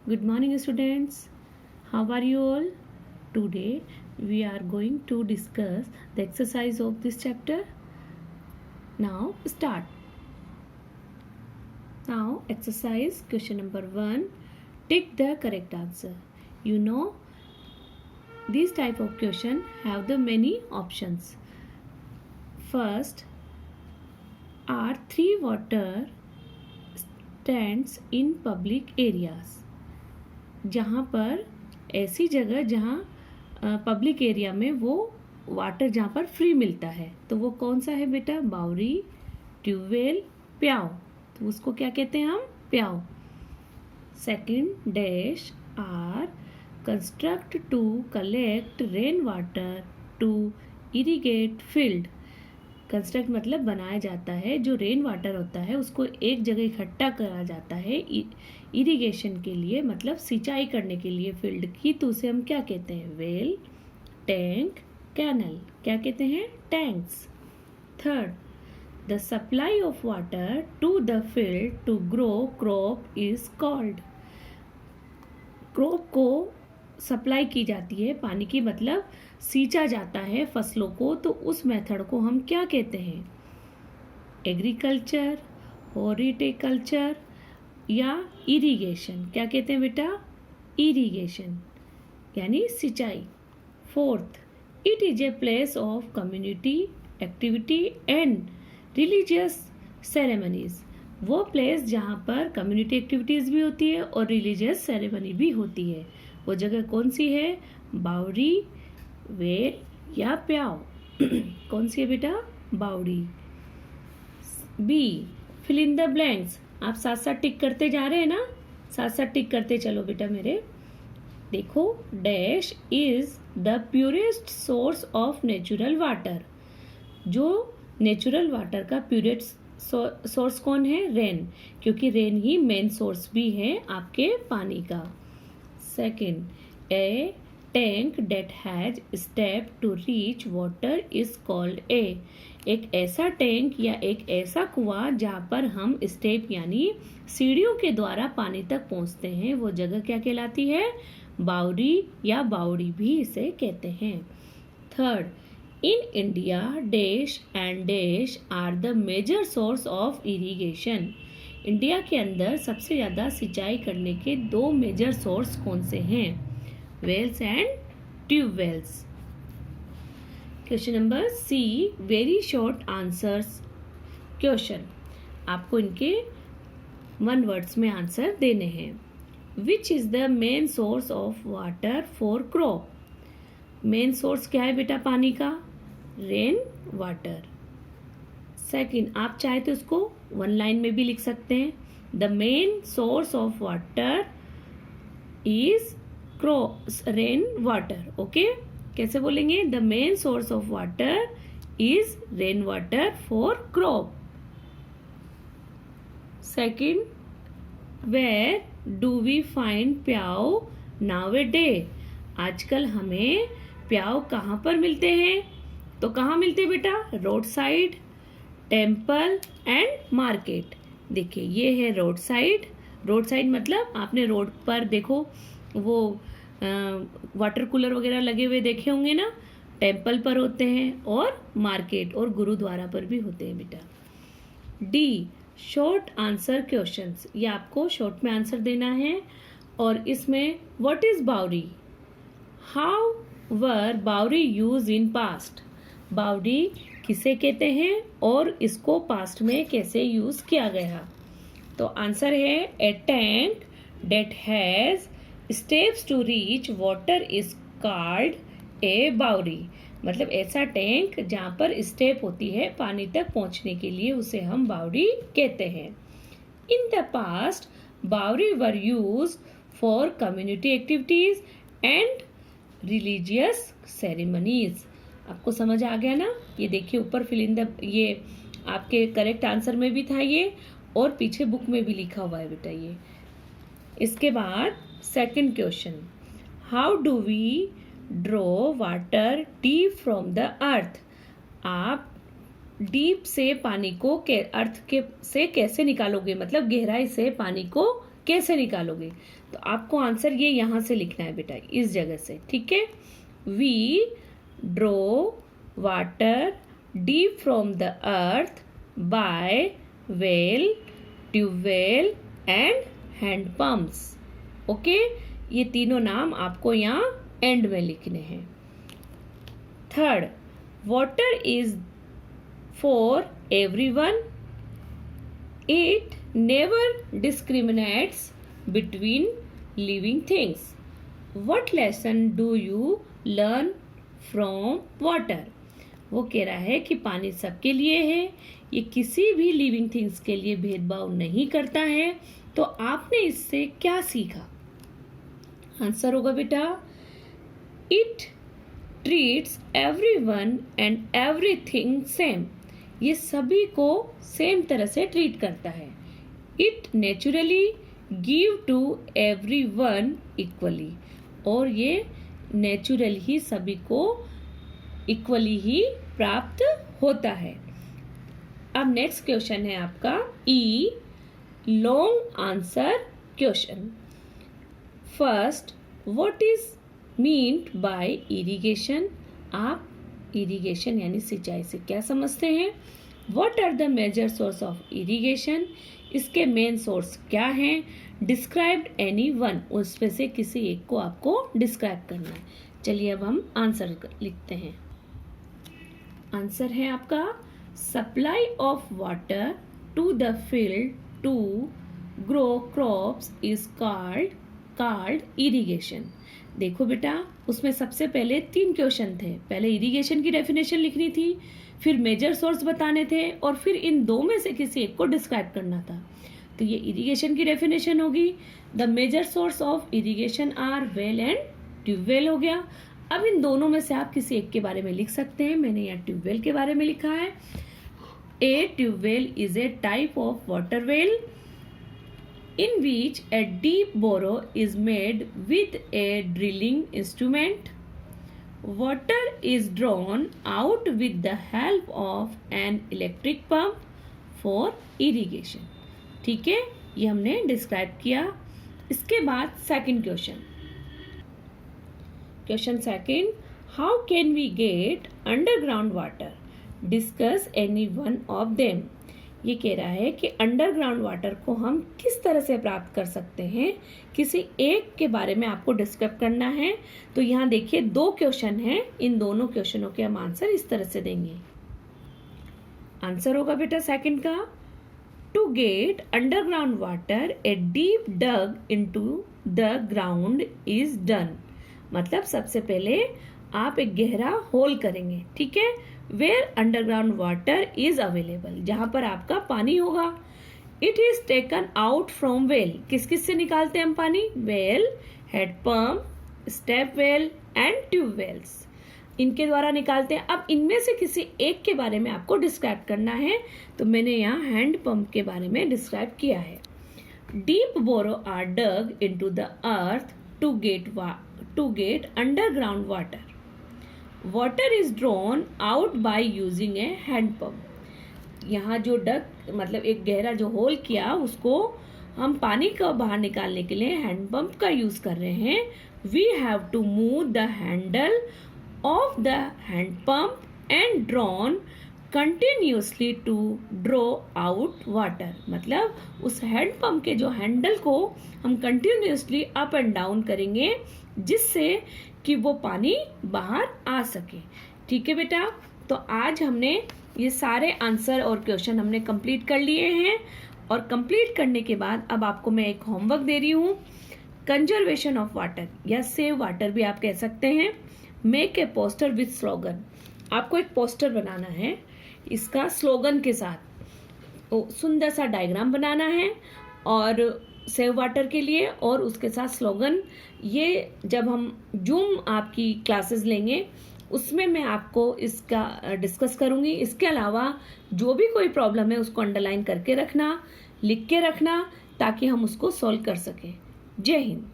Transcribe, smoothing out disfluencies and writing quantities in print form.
Good morning, students. How are you all? Today we are going to discuss the exercise of this chapter. Now start. Now exercise question number 1. Tick the correct answer. You know these type of question have the many options. First, are 3 water stands in public areas. जहाँ पर ऐसी जगह जहाँ public area में वो water जहाँ पर free मिलता है तो वो कौन सा है बेटा? बावड़ी, ट्यूबवेल, प्याव. तो उसको क्या कहते हैं हम? प्याव. Second, dash are construct to collect rain water to irrigate field. Construct मतलब बनाया जाता है, जो रेन वाटर होता है उसको एक जगह इकट्ठा करा जाता है इरिगेशन के लिए, मतलब सिंचाई करने के लिए फील्ड की. तो उसे हम क्या कहते हैं? Well, tank, canal. क्या कहते हैं? Tanks. Third, the supply of water to the field to grow crop is called. Crop को सप्लाई की जाती है पानी की, मतलब सींचा जाता है फसलों को, तो उस मेथड को हम क्या कहते हैं? एग्रीकल्चर, हॉर्टिकल्चर या इरिगेशन. क्या कहते हैं बेटा? इरिगेशन यानी सिंचाई. Fourth, it is a place of community activity and religious ceremonies. वो प्लेस जहाँ पर कम्युनिटी एक्टिविटीज़ भी होती है और रिलीजियस सेरेमनी भी होती है. वो जगह कौन सी है? बावड़ी, वेल या प्याव. कौन सी है बेटा? बावड़ी. B, fill in the blanks. आप साथ साथ टिक करते जा रहे हैं ना, साथ साथ टिक करते चलो बेटा मेरे. देखो, dash is the purest source of natural water. जो नेचुरल वाटर का प्योरेस्ट सोर्स कौन है? रेन, क्योंकि रेन ही मेन सोर्स भी है आपके पानी का. Second, a tank that has step to reach water is called a. एक ऐसा टैंक या एक ऐसा कुआं जहाँ पर हम स्टेप यानी सीढ़ियों के द्वारा पानी तक पहुँचते हैं, वो जगह क्या कहलाती है? बावड़ी या बावड़ी भी इसे कहते हैं. Third, in India dash and dash are the major source of irrigation. India के अंदर सबसे ज़्यादा सिंचाई करने के 2 मेजर सोर्स कौन से हैं? Wells and tubewells. Question number C, very short answers question. आपको इनके 1 वर्ड्स में आंसर देने हैं. Which is the main source of water for crop. Main source क्या है बेटा पानी का? Rain water. सेकंड, आप चाहे तो इसको 1 लाइन में भी लिख सकते हैं. The main source of water is rain water. Okay, कैसे बोलेंगे? The main source of water is rain water for crop. Second, where do we find pyau nowadays. आजकल हमें प्याव कहाँ पर मिलते हैं? तो कहाँ मिलते हैं बेटा? Road side, temple and market. देखिए, ये है रोड साइड. रोड साइड मतलब आपने रोड पर देखो वो वाटर कूलर वगैरह लगे हुए देखे होंगे ना, टेम्पल पर होते हैं, और मार्केट और गुरुद्वारा पर भी होते हैं बेटा. D, short answer questions. ये आपको शॉर्ट में आंसर देना है. और इसमें व्हाट इज बावड़ी, हाउ वर बावड़ी यूज इन पास्ट. बावड़ी किसे कहते हैं और इसको पास्ट में कैसे यूज किया गया? तो आंसर है a tank that has steps to reach water is called a bawdi. मतलब ऐसा टैंक जहाँ पर स्टेप होती है पानी तक पहुँचने के लिए, उसे हम बावड़ी कहते हैं. इन the past bawdi were use for community activities and religious ceremonies. आपको समझ आ गया ना? ये देखिए ऊपर फिल इन द, ये आपके करेक्ट आंसर में भी था ये, और पीछे बुक में भी लिखा हुआ है बेटा ये. इसके बाद second question, how do we draw water deep from the earth. आप डीप से पानी को अर्थ के से कैसे निकालोगे, मतलब गहराई से पानी को कैसे निकालोगे? तो आपको आंसर ये यहाँ से लिखना है बेटा, इस जगह से, ठीक है। We draw water deep from the earth by well, tubewell and hand pumps. Okay, ये तीनों नाम आपको यहाँ एंड में लिखने हैं। Third, water is for everyone, it never discriminates between living things. What lesson do you learn from water? वो कह रहा है कि पानी सबके लिए है, ये किसी भी लिविंग थिंग्स के लिए भेदभाव नहीं करता है। तो आपने इससे क्या सीखा? आंसर होगा बेटा, it treats everyone and everything same. ये सभी को सेम तरह से ट्रीट करता है। It naturally give to everyone equally, और ये नेचुरल ही सभी को इक्वली ही प्राप्त होता है। अब नेक्स्ट क्वेश्चन है आपका E, long answer question. First, what is meant by irrigation? आप इरिगेशन यानी सिंचाई से क्या समझते हैं? What are the major source of irrigation? इसके मेन सोर्स क्या हैं? डिस्क्राइब्ड एनी वन, उसमें से किसी एक को आपको डिस्क्राइब करना है। चलिए अब हम आंसर लिखते हैं। आंसर है आपका, supply of water to the field to grow crops is called irrigation. देखो बेटा, उसमें सबसे पहले 3 क्वेश्चन थे। पहले इरिगेशन की डेफिनेशन लिखनी थी, फिर मेजर सोर्स बताने थे, और फिर इन 2 में से किसी एक को डिस्क्राइब करना था। तो ये इरिगेशन की डेफिनेशन होगी। The major source of irrigation are well and tubewell हो गया। अब इन दोनों में से आप किसी एक के बारे में लिख सकते हैं। मैंने यहाँ ट्यूबवेल के बारे में लिखा है। A tubewell is a type of water well in which a deep burrow is made with a drilling instrument. Water is drawn out with the help of an electric pump for irrigation. ठीक है, ये हमने describe किया। इसके बाद second question. Question second, how can we get underground water? Discuss any one of them. ये कह रहा है कि अंडरग्राउंड वाटर को हम किस तरह से प्राप्त कर सकते हैं, किसी एक के बारे में आपको डिस्क्राइब करना है। तो यहाँ देखिए 2 क्वेश्चन हैं, इन दोनों क्वेश्चनों के हम आंसर इस तरह से देंगे। आंसर होगा बेटा सेकंड का, to get underground water a deep dug into the ground is done. मतलब सबसे पहले आप एक गहरा होल करेंगे, ठीक है, where underground water is available, जहां पर आपका पानी होगा। It is taken out from well. किस किस से निकालते हैं हम पानी? Well, head pump, step well and tube wells, इनके द्वारा निकालते हैं। अब इनमें से किसी एक के बारे में आपको डिस्क्राइब करना है। तो मैंने यहाँ हैंड पंप के बारे में डिस्क्राइब किया है। Deep bores are dug into the earth to get underground water. Water is drawn out by using a hand pump. यहाँ जो डग मतलब एक गहरा जो होल किया, उसको हम पानी को बाहर निकालने के लिए हैंड पंप का यूज कर रहे हैं। We have to move the handle of the hand pump and drawn continuously to draw out water. मतलब उस हैंड पंप के जो हैंडल को हम कंटिन्यूसली अप एंड डाउन करेंगे, जिससे कि वो पानी बाहर आ सके। ठीक है बेटा, तो आज हमने ये सारे आंसर और क्वेश्चन हमने कंप्लीट कर लिए हैं। और कंप्लीट करने के बाद अब आपको मैं एक होमवर्क दे रही हूँ। कंजर्वेशन ऑफ वाटर या सेव वाटर भी आप कह सकते हैं। Make a poster with slogan. आपको एक पोस्टर बनाना है, इसका स्लोगन के साथ सुंदर सा डायग्राम बनाना है और सेव वाटर के लिए, और उसके साथ स्लोगन। ये जब हम जूम आपकी क्लासेस लेंगे उसमें मैं आपको इसका डिस्कस करूंगी। इसके अलावा जो भी कोई प्रॉब्लम है उसको अंडरलाइन करके रखना, लिख के रखना, ताकि हम उसको सॉल्व कर सकें। जय हिंद।